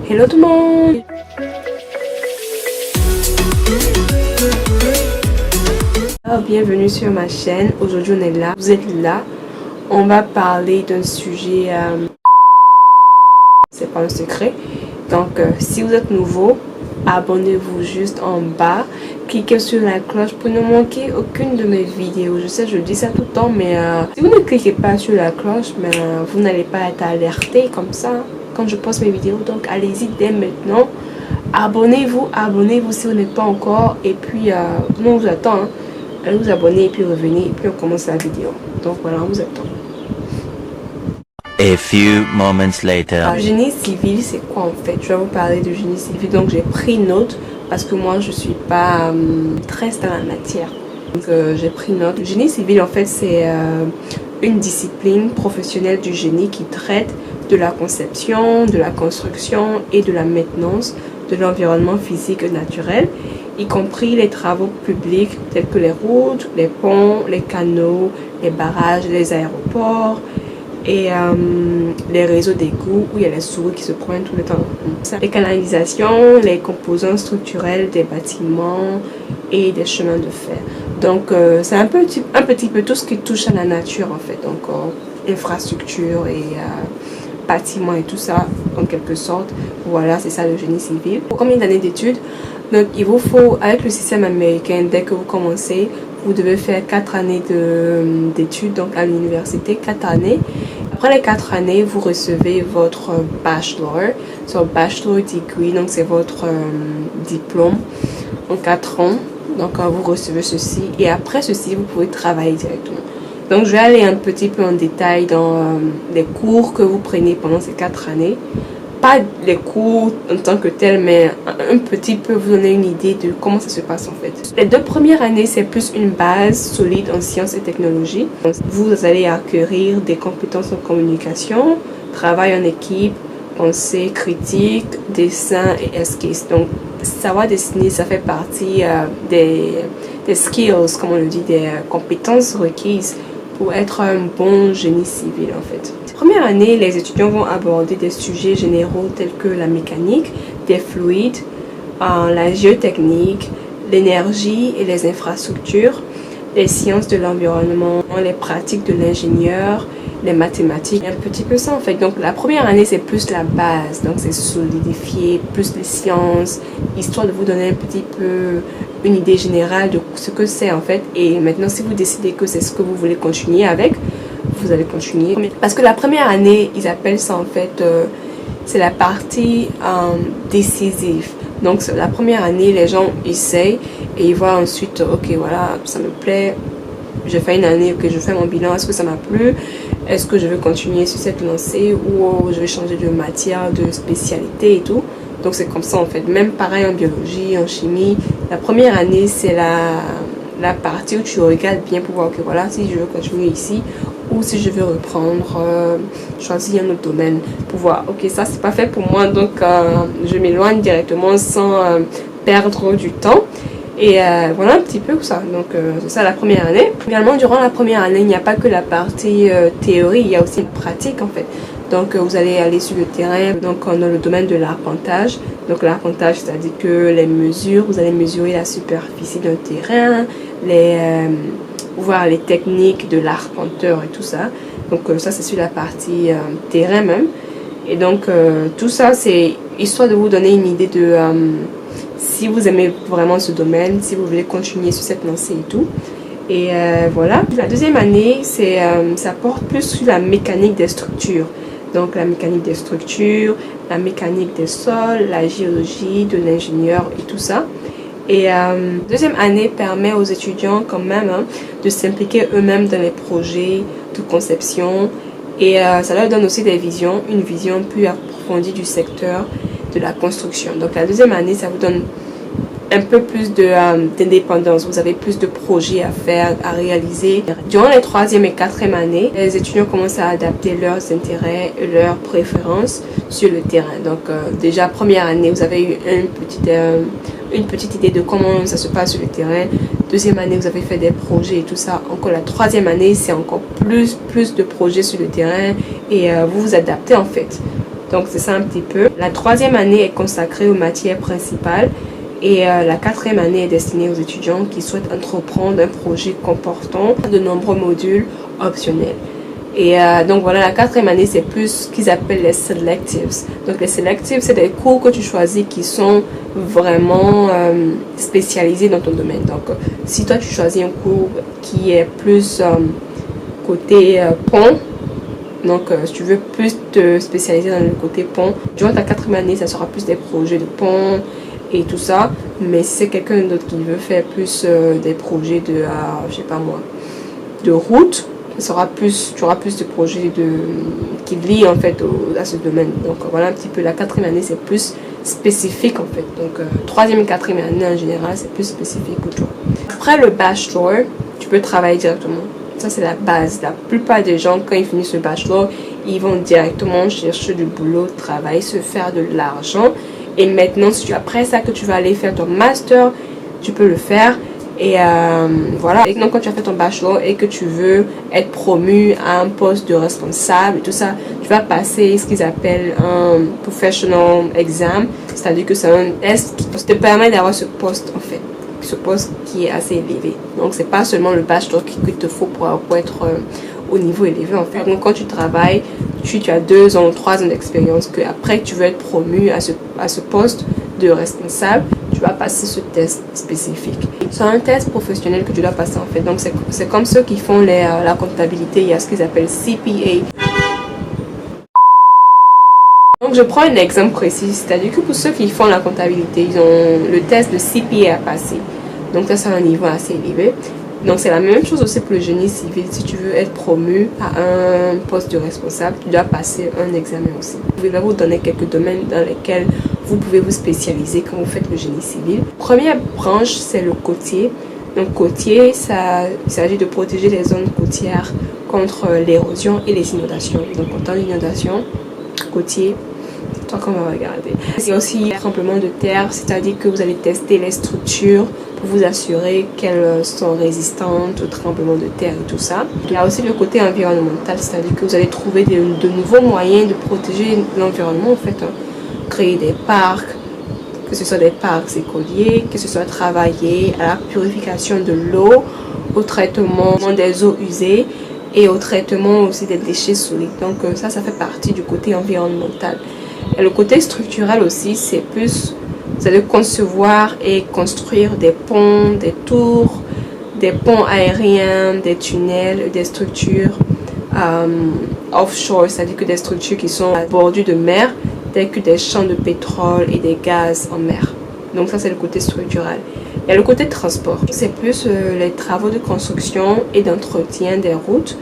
Hello tout le monde! Bienvenue sur ma chaîne. Aujourd'hui on est là, vous êtes là. On va parler d'un sujet, c'est pas un secret. Donc si vous êtes nouveau, abonnez-vous juste en bas. Cliquez sur la cloche pour ne manquer aucune de mes vidéos. Je sais, je dis ça tout le temps, mais si vous ne cliquez pas sur la cloche, vous n'allez pas être alerté comme ça quand je poste mes vidéos. Donc allez-y dès maintenant. Abonnez-vous si vous n'êtes pas encore. Et puis, nous on vous attend. Hein. Allez vous abonner et puis revenez. Et puis on commence la vidéo. Donc voilà, on vous attend. A few moments later. Le génie civil, c'est quoi en fait? Je vais vous parler du génie civil. Donc j'ai pris note parce que moi je suis pas très dans la matière. Donc j'ai pris note. Le génie civil en fait c'est une discipline professionnelle du génie qui traite de la conception, de la construction et de la maintenance de l'environnement physique et naturel, y compris les travaux publics tels que les routes, les ponts, les canaux, les barrages, les aéroports et les réseaux d'égouts où il y a les souris qui se prennent tout le temps. Les canalisations, les composants structurels des bâtiments et des chemins de fer. Donc c'est un petit peu tout ce qui touche à la nature en fait. Donc infrastructure et bâtiments et tout ça en quelque sorte. Voilà, c'est ça le génie civil. Pour combien d'années d'études? Donc il vous faut, avec le système américain, dès que vous commencez, vous devez faire 4 années d'études, donc à l'université, 4 années. Après les 4 années, vous recevez votre bachelor, bachelor degree, donc c'est votre diplôme en 4 ans. Donc vous recevez ceci et après ceci, vous pouvez travailler directement. Donc je vais aller un petit peu en détail dans les cours que vous prenez pendant ces 4 années. Pas les cours en tant que tel, mais un petit peu vous donner une idée de comment ça se passe en fait. Les 2 premières années, c'est plus une base solide en sciences et technologies. Vous allez acquérir des compétences en communication, travail en équipe, pensée critique, dessin et esquisse. Donc savoir dessiner, ça fait partie des skills, comme on le dit, des compétences requises pour être un bon génie civil en fait. Première année, les étudiants vont aborder des sujets généraux tels que la mécanique, des fluides, la géotechnique, l'énergie et les infrastructures, les sciences de l'environnement, les pratiques de l'ingénieur, les mathématiques, un petit peu ça en fait. Donc la première année c'est plus la base, donc c'est solidifier plus les sciences, histoire de vous donner un petit peu une idée générale de ce que c'est en fait. Et maintenant si vous décidez que c'est ce que vous voulez continuer avec, vous allez continuer. Parce que la première année, ils appellent ça en fait, c'est la partie décisive. Donc la première année, les gens essayent et ils voient ensuite, ok voilà, ça me plaît, j'ai fait une année, ok je fais mon bilan, est-ce que ça m'a plu, est-ce que je veux continuer sur cette lancée ou je vais changer de matière, de spécialité et tout. Donc c'est comme ça en fait, même pareil en biologie, en chimie, la première année c'est la partie où tu regardes bien pour voir que voilà, si je veux continuer ici ou si je veux reprendre, choisir un autre domaine pour voir, ok ça c'est pas fait pour moi, donc je m'éloigne directement sans perdre du temps. Et voilà un petit peu ça. Donc c'est ça la première année. Également durant la première année, il n'y a pas que la partie théorie, il y a aussi une pratique en fait. Donc vous allez aller sur le terrain, donc dans le domaine de l'arpentage. Donc l'arpentage, c'est-à-dire que les mesures, vous allez mesurer la superficie d'un terrain, voir les techniques de l'arpenteur et tout ça. Donc ça c'est sur la partie terrain même. Et donc tout ça c'est histoire de vous donner une idée de si vous aimez vraiment ce domaine, si vous voulez continuer sur cette lancée et tout. Et voilà. La deuxième année, ça porte plus sur la mécanique des structures. Donc la mécanique des structures, la mécanique des sols, la géologie de l'ingénieur et tout ça. Et deuxième année permet aux étudiants quand même de s'impliquer eux-mêmes dans les projets de conception. Et ça leur donne aussi une vision plus approfondie du secteur de la construction. Donc la deuxième année, ça vous donne un peu plus d'indépendance. Vous avez plus de projets à faire, à réaliser. Durant les troisième et quatrième années, les étudiants commencent à adapter leurs intérêts et leurs préférences sur le terrain. Donc déjà première année, vous avez eu une petite idée de comment ça se passe sur le terrain. Deuxième année, vous avez fait des projets et tout ça. Encore la troisième année, c'est encore plus de projets sur le terrain et vous vous adaptez en fait Donc c'est ça un petit peu. La 3e année est consacrée aux matières principales et la 4e année est destinée aux étudiants qui souhaitent entreprendre un projet comportant de nombreux modules optionnels. Et donc voilà, la 4e année, c'est plus ce qu'ils appellent les selectives. Donc les selectives, c'est des cours que tu choisis qui sont vraiment spécialisés dans ton domaine. Donc si toi tu choisis un cours qui est plus côté pont, donc si tu veux plus te spécialiser dans le côté pont, durant ta 4e année, ça sera plus des projets de pont et tout ça. Mais si c'est quelqu'un d'autre qui veut faire plus des projets de, je sais pas moi, de route, tu auras plus de projets qui lient en fait à ce domaine. Donc voilà un petit peu, la 4e année c'est plus spécifique en fait. Donc 3e et 4e année en général c'est plus spécifique pour toi. Après le bachelor, tu peux travailler directement. Ça c'est la base. La plupart des gens quand ils finissent le bachelor, ils vont directement chercher du boulot, travailler, se faire de l'argent. Et maintenant si après ça que tu vas aller faire ton master, tu peux le faire. Et voilà, et donc quand tu as fait ton bachelor et que tu veux être promu à un poste de responsable et tout ça, tu vas passer ce qu'ils appellent un professional exam, c'est-à-dire que c'est un test qui te permet d'avoir ce poste en fait, ce poste qui est assez élevé. Donc c'est pas seulement le bachelor qu'il te faut pour être au niveau élevé en fait. Donc quand tu travailles, tu as 2 ans, 3 ans d'expérience, que après tu veux être promu à ce poste de responsable, tu vas passer ce test spécifique. C'est un test professionnel que tu dois passer en fait. Donc c'est comme ceux qui font la comptabilité, il y a ce qu'ils appellent CPA. Donc je prends un exemple précis, c'est-à-dire que pour ceux qui font la comptabilité, ils ont le test de CPA à passer. Donc ça c'est un niveau assez élevé. Donc c'est la même chose aussi pour le génie civil. Si tu veux être promu à un poste de responsable, tu dois passer un examen aussi. Je vais vous donner quelques domaines dans lesquels vous pouvez vous spécialiser quand vous faites le génie civil. Première branche, c'est le côtier. Donc côtier, il s'agit de protéger les zones côtières contre l'érosion et les inondations. Donc en temps d'inondation, côtier, c'est toi qu'on va regarder. C'est aussi tremblement de terre, c'est-à-dire que vous allez tester les structures pour vous assurer qu'elles sont résistantes au tremblement de terre et tout ça. Il y a aussi le côté environnemental, c'est-à-dire que vous allez trouver de nouveaux moyens de protéger l'environnement en fait. Créer des parcs, que ce soit des parcs écoliers, que ce soit travailler à la purification de l'eau, au traitement des eaux usées et au traitement aussi des déchets solides. Donc ça fait partie du côté environnemental. Et le côté structurel aussi, c'est plus, vous allez concevoir et construire des ponts, des tours, des ponts aériens, des tunnels, des structures offshore, c'est-à-dire que des structures qui sont à bordure de mer, tels que des champs de pétrole et des gaz en mer. Donc ça c'est le côté structurel. Il y a le côté transport. C'est plus les travaux de construction et d'entretien des routes,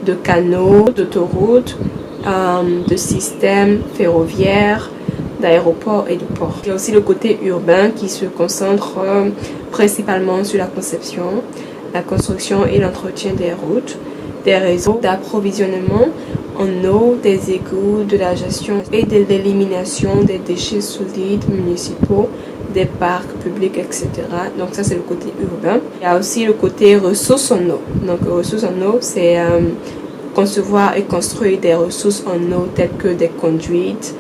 de canaux, d'autoroutes, de systèmes ferroviaires, d'aéroports et de ports. Il y a aussi le côté urbain qui se concentre principalement sur la conception, la construction et l'entretien des routes, des réseaux d'approvisionnement en eau, des égouts, de la gestion et de l'élimination des déchets solides municipaux, des parcs publics, etc. Donc ça c'est le côté urbain. Il y a aussi le côté ressources en eau. Donc ressources en eau, c'est concevoir et construire des ressources en eau telles que des conduites,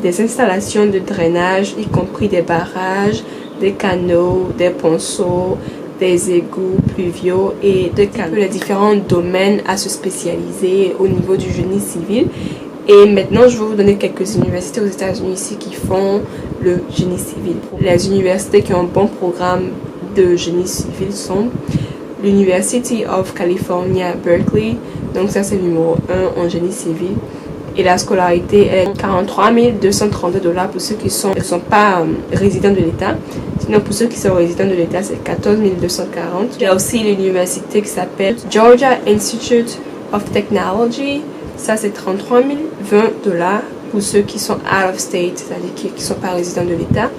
des installations de drainage, y compris des barrages, des canaux, des ponceaux, des égouts pluviaux et de les différents domaines à se spécialiser au niveau du génie civil. Et maintenant, je vais vous donner quelques universités aux États-Unis ici qui font le génie civil. Les universités qui ont un bon programme de génie civil sont l'University of California, Berkeley. Donc ça, c'est le numéro 1 en génie civil. Et la scolarité est 43 232 $ pour ceux qui ne sont pas résidents de l'État. Sinon, pour ceux qui sont résidents de l'État, c'est 14 240. Il y a aussi l'université qui s'appelle Georgia Institute of Technology. Ça, c'est 33 020 $ pour ceux qui sont out of state, c'est-à-dire qui ne sont pas résidents de l'État.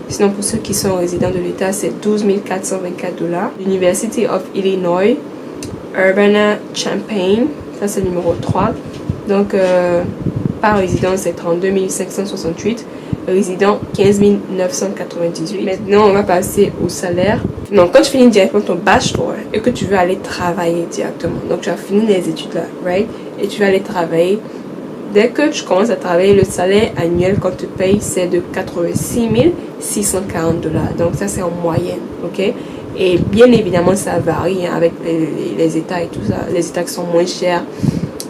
Sinon, pour ceux qui sont résidents de l'État, c'est 12 424 $. L'University of Illinois, Urbana-Champaign. Ça, c'est le numéro 3. Donc, par résident, c'est 32 568. Résident, 15 998. Maintenant, on va passer au salaire. Donc, quand tu finis directement ton bachelor et que tu veux aller travailler directement, donc tu as fini les études là, right? Et tu vas aller travailler Dès que tu commences à travailler, le salaire annuel qu'on te paye, c'est de 86 640 $. Donc ça, c'est en moyenne, ok? Et bien évidemment, ça varie hein, avec les États et tout ça. Les États qui sont moins chers,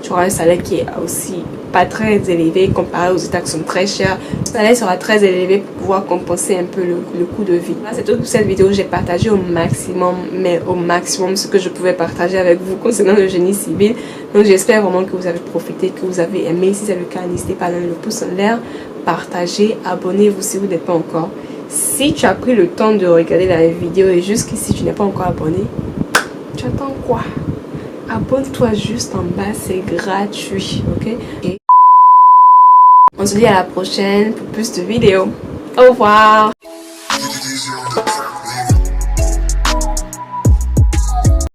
tu auras un salaire qui est aussi pas très élevé comparé aux États qui sont très chers. Le salaire sera très élevé pour pouvoir compenser un peu le coût de vie. C'est tout pour cette vidéo. J'ai partagé au maximum, mais au maximum ce que je pouvais partager avec vous concernant le génie civil. Donc j'espère vraiment que vous avez profité, que vous avez aimé. Si c'est le cas, n'hésitez pas à donner le pouce en l'air, partagez, abonnez-vous si vous n'êtes pas encore. Si tu as pris le temps de regarder la vidéo et jusqu'ici tu n'es pas encore abonné, tu attends quoi? Abonne-toi juste en bas, c'est gratuit, ok? Et on se dit à la prochaine pour plus de vidéos. Au revoir!